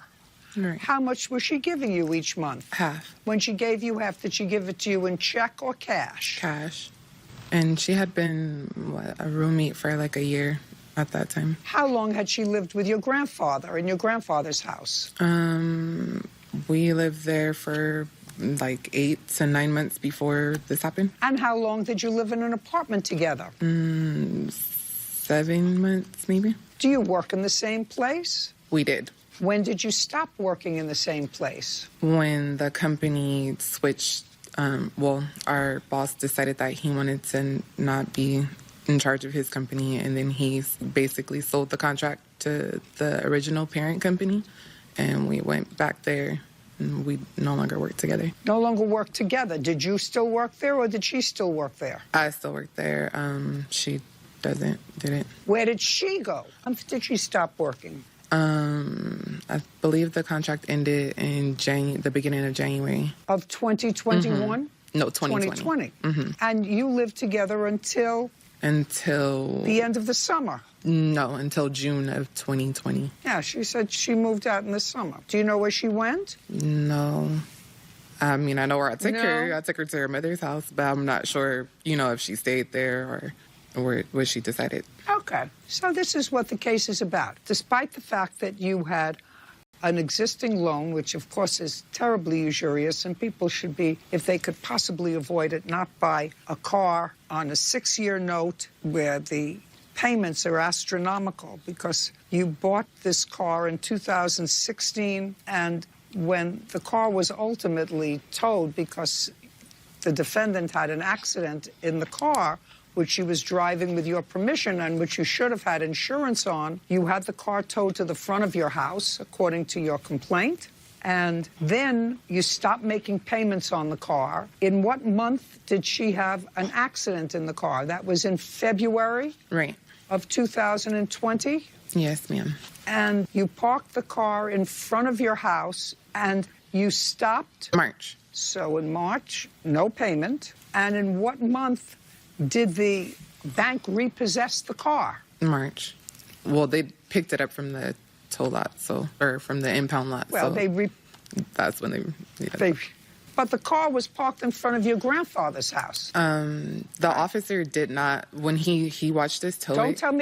Right. How much was she giving you each month? Half. When she gave you half, did she give it to you in check or cash? Cash. And she had been, a roommate for like a year at that time. How long had she lived with your grandfather in your grandfather's house? We lived there for like 8 to 9 months before this happened. And how long did you live in an apartment together? 7 months, maybe. Do you work in the same place? We did. When did you stop working in the same place? When the company switched, our boss decided that he wanted to not be in charge of his company, and then he basically sold the contract to the original parent company, and we went back there, and we no longer work together. No longer work together. Did you still work there, or did she still work there? I still work there. She didn't. Where did she go? When did she stop working? I believe the contract ended in the beginning of January. Of 2021? No, 2020. 2020. And you lived together until? Until... the end of the summer? No, until June of 2020. Yeah, she said she moved out in the summer. Do you know where she went? No. I mean, I know where I took her. I took her to her mother's house, but I'm not sure, if she stayed there or where she decided. Okay. So this is what the case is about. Despite the fact that you had an existing loan, which of course is terribly usurious, and people should be, if they could possibly avoid it, not buy a car on a 6-year note where the payments are astronomical, because you bought this car in 2016, and when the car was ultimately towed because the defendant had an accident in the car, which she was driving with your permission and which you should have had insurance on, you had the car towed to the front of your house, according to your complaint, and then you stopped making payments on the car. In what month did she have an accident in the car? That was in February? Right. Of 2020? Yes, ma'am. And you parked the car in front of your house and you stopped? March. So in March, no payment. And in what month did the bank repossess the car? March. Well, they picked it up from the tow lot, or from the impound lot. Well, that's when but the car was parked in front of your grandfather's house. The officer did not, when he watched this tow. Don't tell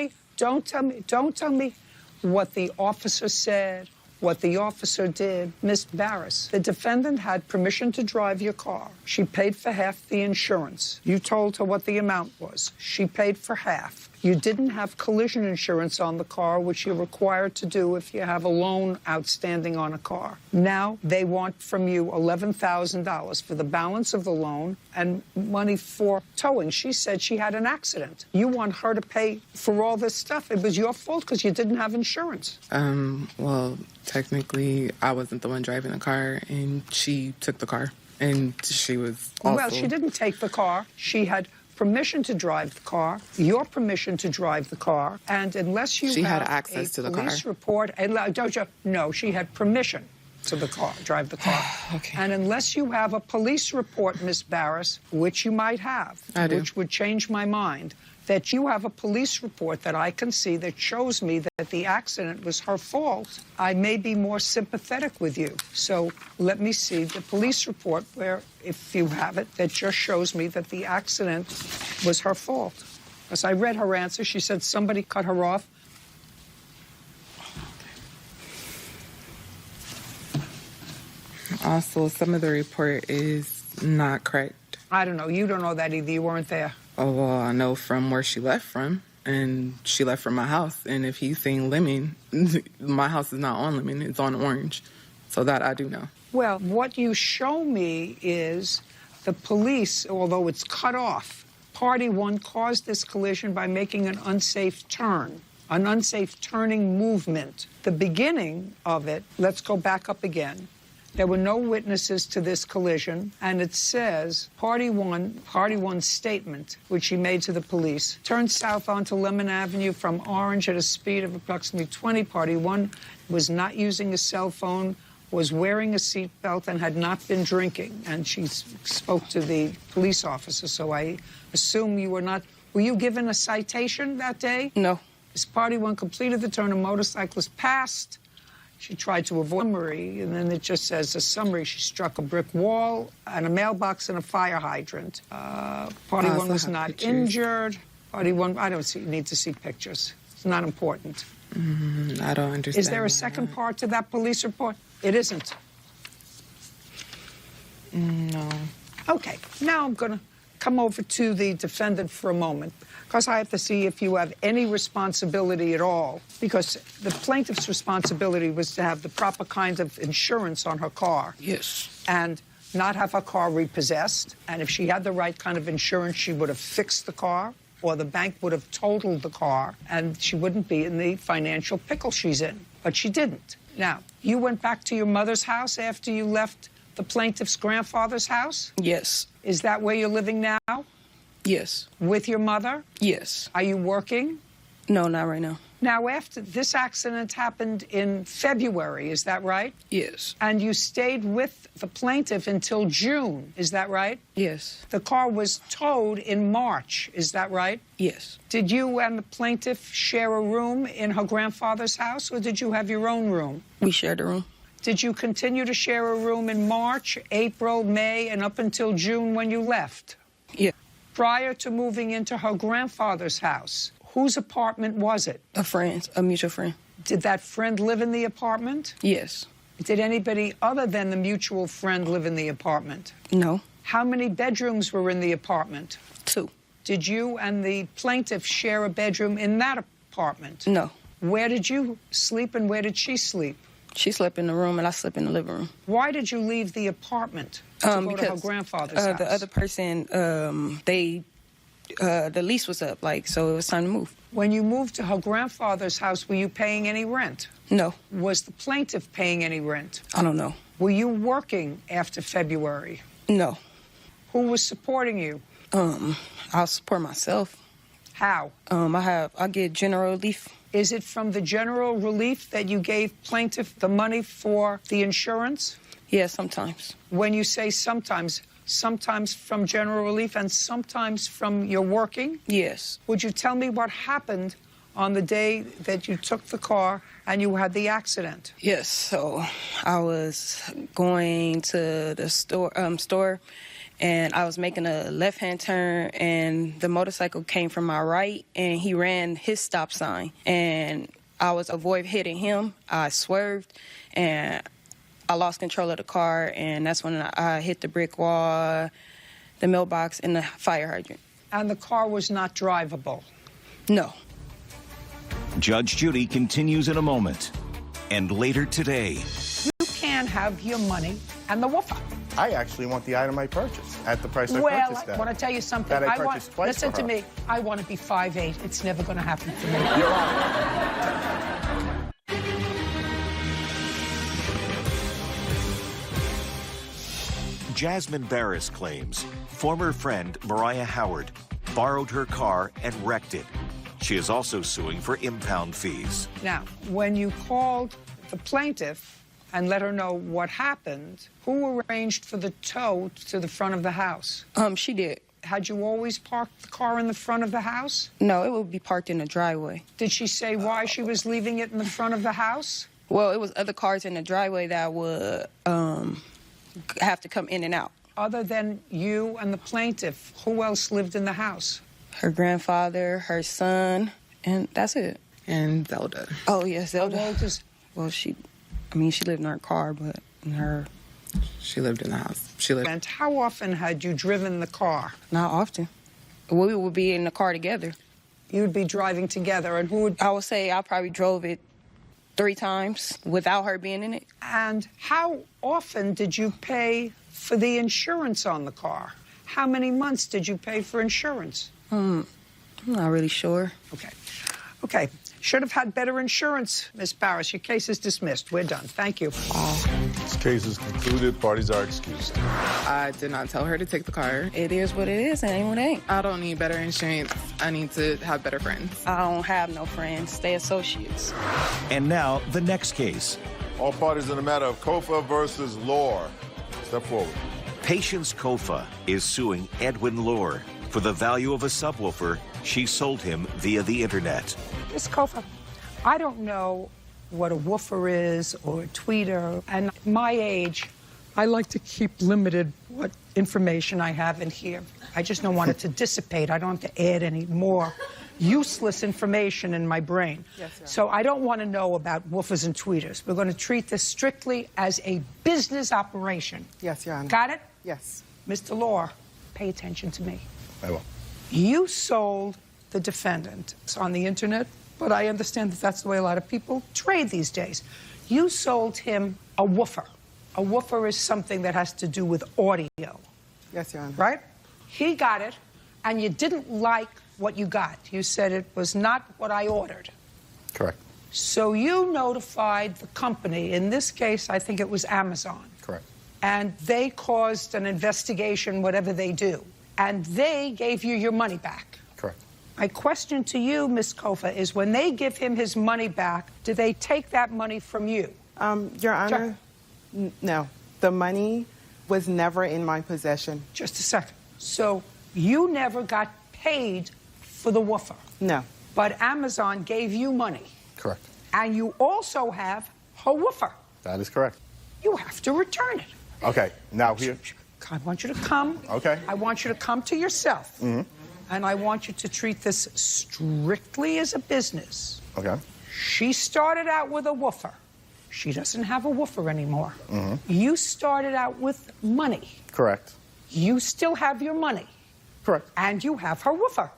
me what the officer said, what the officer did. Miss Barris, the defendant had permission to drive your car. She paid for half the insurance. You told her what the amount was. She paid for half. You didn't have collision insurance on the car, which you're required to do if you have a loan outstanding on a car. Now they want from you $11,000 for the balance of the loan and money for towing. She said she had an accident. You want her to pay for all this stuff. It was your fault because you didn't have insurance. Well, technically, I wasn't the one driving the car, and she took the car, and she was also... Well, she didn't take the car. She had permission to drive the car, your permission to drive the car, and unless you had access to the car. Police report, no, she had permission. to the car, drive the car. Okay. And unless you have a police report, Miss Barris, which you might have, which would change my mind, that you have a police report that I can see that shows me that the accident was her fault, I may be more sympathetic with you. So let me see the police report where, if you have it, that just shows me that the accident was her fault. Because I read her answer. She said somebody cut her off. Also, some of the report is not correct. I don't know. You don't know that either. You weren't there. Oh, well, I know from where she left from, and she left from my house. And if he's saying Lemon, my house is not on Lemon, it's on Orange. So that I do know. Well, what you show me is the police, although it's cut off, Party 1 caused this collision by making an unsafe turn, an unsafe turning movement. The beginning of it, let's go back up again. There were no witnesses to this collision, and it says Party 1's statement, which he made to the police, turned south onto Lemon Avenue from Orange at a speed of approximately 20. Party 1 was not using a cell phone, was wearing a seatbelt, and had not been drinking. And she spoke to the police officer, so I assume you were not. Were you given a citation that day? No. As Party 1 completed the turn, a motorcyclist passed. She tried to avoid summary, and then it just says a summary. She struck a brick wall and a mailbox and a fire hydrant. Party 1 was not injured. Party 1, I don't need to see pictures. It's not important. I don't understand. Is there a second part to that police report? It isn't. No. Okay, now I'm going to come over to the defendant for a moment, because I have to see if you have any responsibility at all, because the plaintiff's responsibility was to have the proper kind of insurance on her car. Yes. And not have her car repossessed. And if she had the right kind of insurance, she would have fixed the car, or the bank would have totaled the car, and she wouldn't be in the financial pickle she's in. But she didn't. Now, you went back to your mother's house after you left the plaintiff's grandfather's house? Yes. Is that where you're living now? Yes. With your mother? Yes. Are you working? No, not right now. Now, after this accident happened in February, is that right? Yes. And you stayed with the plaintiff until June, is that right? Yes. The car was towed in March, is that right? Yes. Did you and the plaintiff share a room in her grandfather's house, or did you have your own room? We shared a room. Did you continue to share a room in March, April, May, and up until June when you left? Yeah. Prior to moving into her grandfather's house, whose apartment was it? A friend's, a mutual friend. Did that friend live in the apartment? Yes. Did anybody other than the mutual friend live in the apartment? No. How many bedrooms were in the apartment? 2. Did you and the plaintiff share a bedroom in that apartment? No. Where did you sleep and where did she sleep? She slept in the room and I slept in the living room. Why did you leave the apartment to go to her grandfather's house? The other person, the lease was up, so it was time to move. When you moved to her grandfather's house, were you paying any rent? No. Was the plaintiff paying any rent? I don't know. Were you working after February? No. Who was supporting you? I'll support myself. How? I get general relief. Is it from the general relief that you gave plaintiff the money for the insurance? Yeah, sometimes. When you say sometimes from general relief and sometimes from your working? Yes. Would you tell me what happened on the day that you took the car and you had the accident? Yes, so I was going to the store and I was making a left-hand turn, and the motorcycle came from my right, and he ran his stop sign. And I was avoid hitting him. I swerved, and I lost control of the car, and that's when I hit the brick wall, the mailbox, and the fire hydrant. And the car was not drivable? No. Judge Judy continues in a moment. And later today, you can have your money and the woofer. I actually want the item I purchased at the price I purchased at. Well, I want to tell you something. That I purchased twice listen for to her. me. I want to be 5'8". It's never going to happen for me. You're on. Jasmine Barris claims former friend Mariah Howard borrowed her car and wrecked it. She is also suing for impound fees. Now, when you called the plaintiff and let her know what happened, who arranged for the tow to the front of the house? She did. Had you always parked the car in the front of the house? No, it would be parked in the driveway. Did she say why she was leaving it in the front of the house? Well, it was other cars in the driveway that would have to come in and out. Other than you and the plaintiff, who else lived in the house? Her grandfather, her son, and that's it. And Zelda. Oh, yes, Zelda. How old is... Well, she lived in her car, but in her... She lived in the house. And how often had you driven the car? Not often. We would be in the car together. You'd be driving together, and who would... I would say I probably drove it 3 times without her being in it. And how often did you pay for the insurance on the car? How many months did you pay for insurance? I'm not really sure. Okay. Should have had better insurance, Miss Barris. Your case is dismissed. We're done. Thank you. This case is concluded. Parties are excused. I did not tell her to take the car. It is what it is, and ain't what it ain't. I don't need better insurance. I need to have better friends. I don't have no friends. They associates. And now, the next case. All parties in the matter of Kofa versus Lore. Step forward. Patience Kofa is suing Edwin Lore for the value of a subwoofer she sold him via the internet. Miss Kofa, I don't know what a woofer is or a tweeter, and my age, I like to keep limited what information I have in here. I just don't want it to dissipate. I don't have to add any more useless information in my brain. Yes, so I don't want to know about woofers and tweeters. We're going to treat this strictly as a business operation. Yes, Your Honor. Got it? Yes. Mr. Lore, pay attention to me. I will. You sold the defendant on the internet, but I understand that that's the way a lot of people trade these days. You sold him a woofer. A woofer is something that has to do with audio. Yes, Your Honor. Right? He got it, and you didn't like what you got. You said it was not what I ordered. Correct. So you notified the company. In this case, I think it was Amazon. Correct. And they caused an investigation, whatever they do. And they gave you your money back. Correct. My question to you, Ms. Kofa, is when they give him his money back, do they take that money from you? Your Honor, no. The money was never in my possession. Just a second. So you never got paid for the woofer? No. But Amazon gave you money? Correct. And you also have her woofer? That is correct. You have to return it. Okay, now here. I want you to come. Okay. I want you to come to yourself. Mm-hmm. And I want you to treat this strictly as a business. Okay. She started out with a woofer. She doesn't have a woofer anymore. Mm-hmm. You started out with money. Correct. You still have your money. Correct. And you have her woofer.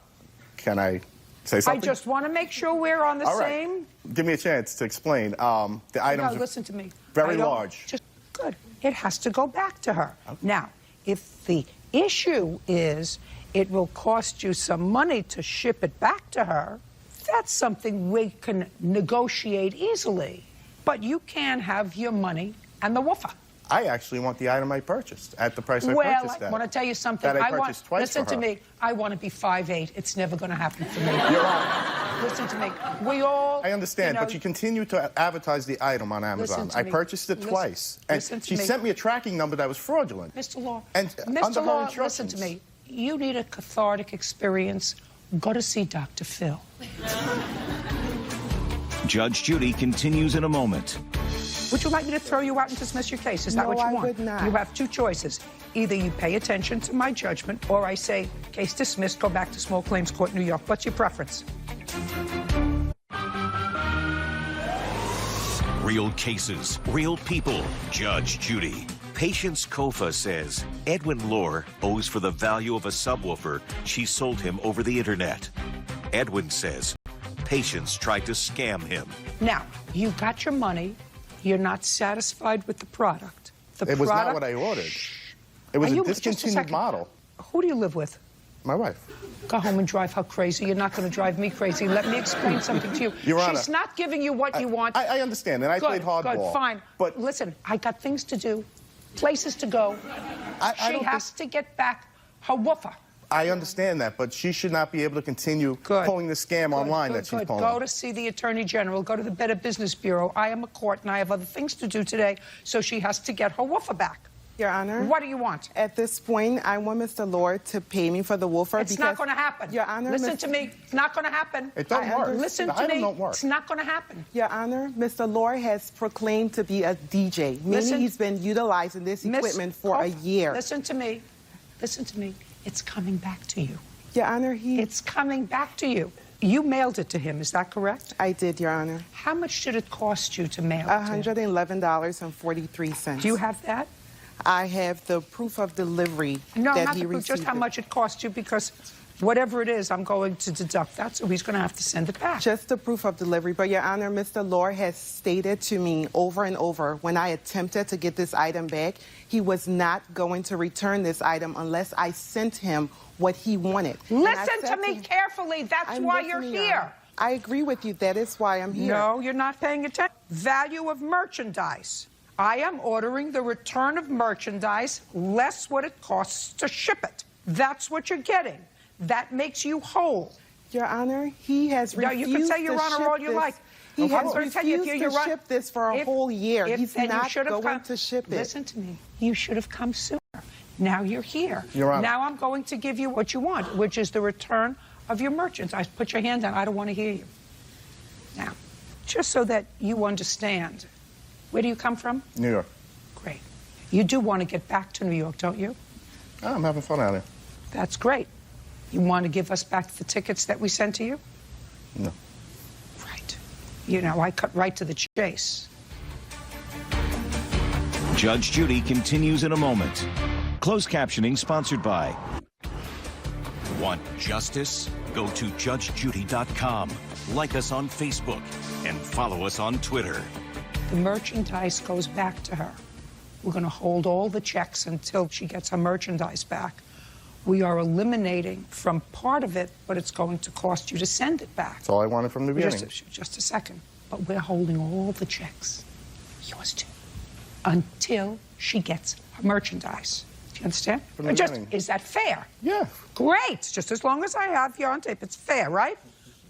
Can I say something? I just want to make sure we're on the All right. same... Give me a chance to explain. The items No, listen to me. very large. Just good. It has to go back to her. Okay. Now, if the issue is it will cost you some money to ship it back to her, that's something we can negotiate easily. But you can't have your money and the woofer. I actually want the item I purchased at the price I purchased Well, at. I want to tell you something. That I purchased twice listen for to her. me. I want to be 5'8". It's never going to happen for me. You're right. Listen to me. We all... I understand, you know, but you continue to advertise the item on Amazon. Listen to I me. purchased it twice. And listen to she me. sent me a tracking number that was fraudulent. Mr. Law, And Mr. under her Law, instructions. listen to me. You need a cathartic experience. Go to see Dr. Phil. Judge Judy continues in a moment. Would you like me to throw you out and dismiss your case? Is that No, what you I want? would not. You have two choices. Either you pay attention to my judgment, or I say, case dismissed, go back to Small Claims Court, New York. What's your preference? Real cases, real people. Judge Judy. Patience Kofa says Edwin Lore owes for the value of a subwoofer she sold him over the internet. Edwin says Patience tried to scam him. Now, you got your money. You're not satisfied with the product. It was not what I ordered. It was a discontinued model. Who do you live with? My wife. Go home and drive her crazy. You're not going to drive me crazy. Let me explain something to you. Your Honor, She's not giving you what you want. I understand, and I played hardball. Good, fine. But listen, I got things to do, places to go. She has to get back her woofer. I understand that, but she should not be able to continue pulling the scam online that she's pulling. Go to see the Attorney General. Go to the Better Business Bureau. I am a court, and I have other things to do today, so she has to get her woofer back. Your Honor. What do you want? At this point, I want Mr. Lord to pay me for the woofer. It's not going to happen. Your Honor. Listen to me. It's not going to happen. It don't work. Listen to me. It's not going to happen. Your Honor, Mr. Lord has proclaimed to be a DJ, meaning he's been utilizing this equipment for a year. Listen to me. Listen to me. It's coming back to you. Your Honor, It's coming back to you. You mailed it to him, is that correct? I did, Your Honor. How much did it cost you to mail it to him? $111.43. Do you have that? I have the proof of delivery No, that not he the proof, received. just how much it cost you, because whatever it is, I'm going to deduct that, so he's going to have to send it back. Just the proof of delivery. But, Your Honor, Mr. Lord has stated to me over and over when I attempted to get this item back, he was not going to return this item unless I sent him what he wanted. Listen to me carefully. That's why you're here. I agree with you. That is why I'm here. No, you're not paying attention. Value of merchandise. I am ordering the return of merchandise less what it costs to ship it. That's what you're getting. That makes you whole. Your Honor, he has refused you can say Your Honor all you like. He has refused to ship this for a whole year. He's not going to ship it. Listen to me. You should have come sooner. Now you're here. Your Honor. Now I'm going to give you what you want, which is the return of your merchandise. Put your hand down. I don't want to hear you. Now, just so that you understand, where do you come from? New York. Great. You do want to get back to New York, don't you? I'm having fun out here. That's great. You want to give us back the tickets that we sent to you? No. Right. You know, I cut right to the chase. Judge Judy continues in a moment. Closed captioning sponsored by. Want justice? Go to judgejudy.com. Like us on Facebook and follow us on Twitter. The merchandise goes back to her. We're going to hold all the checks until she gets her merchandise back. We are eliminating from part of it, but it's going to cost you to send it back. That's all I wanted from the beginning. Just a second. But we're holding all the checks, yours too, until she gets her merchandise. Do you understand? Is that fair? Yeah. Great. Just as long as I have you on tape, it's fair, right?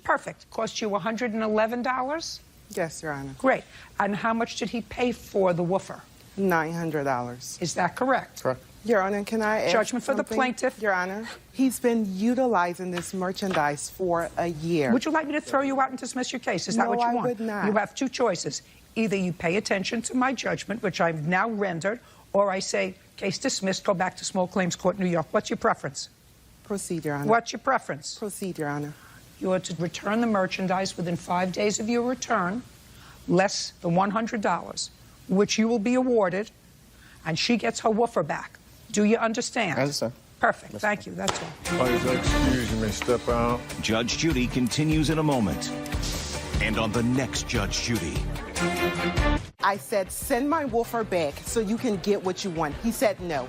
Perfect. Cost you $111? Yes, Your Honor. Great. And how much did he pay for the woofer? $900. Is that correct? Correct. Your Honor, can I ask Judgment for the something? plaintiff. Your Honor, he's been utilizing this merchandise for a year. Would you like me to throw you out and dismiss your case? Is that No, what you I want? would not. You have two choices. Either you pay attention to my judgment, which I've now rendered, or I say, case dismissed, go back to Small Claims Court, New York. What's your preference? Proceed, Your Honor. What's your preference? Proceed, Your Honor. You are to return the merchandise within 5 days of your return, less the $100, which you will be awarded, and she gets her woofer back. Do you understand? I understand. Perfect. Thank you. That's all. Please excuse me, step out. Judge Judy continues in a moment. And on the next Judge Judy. I said, send my woofer back so you can get what you want. He said no.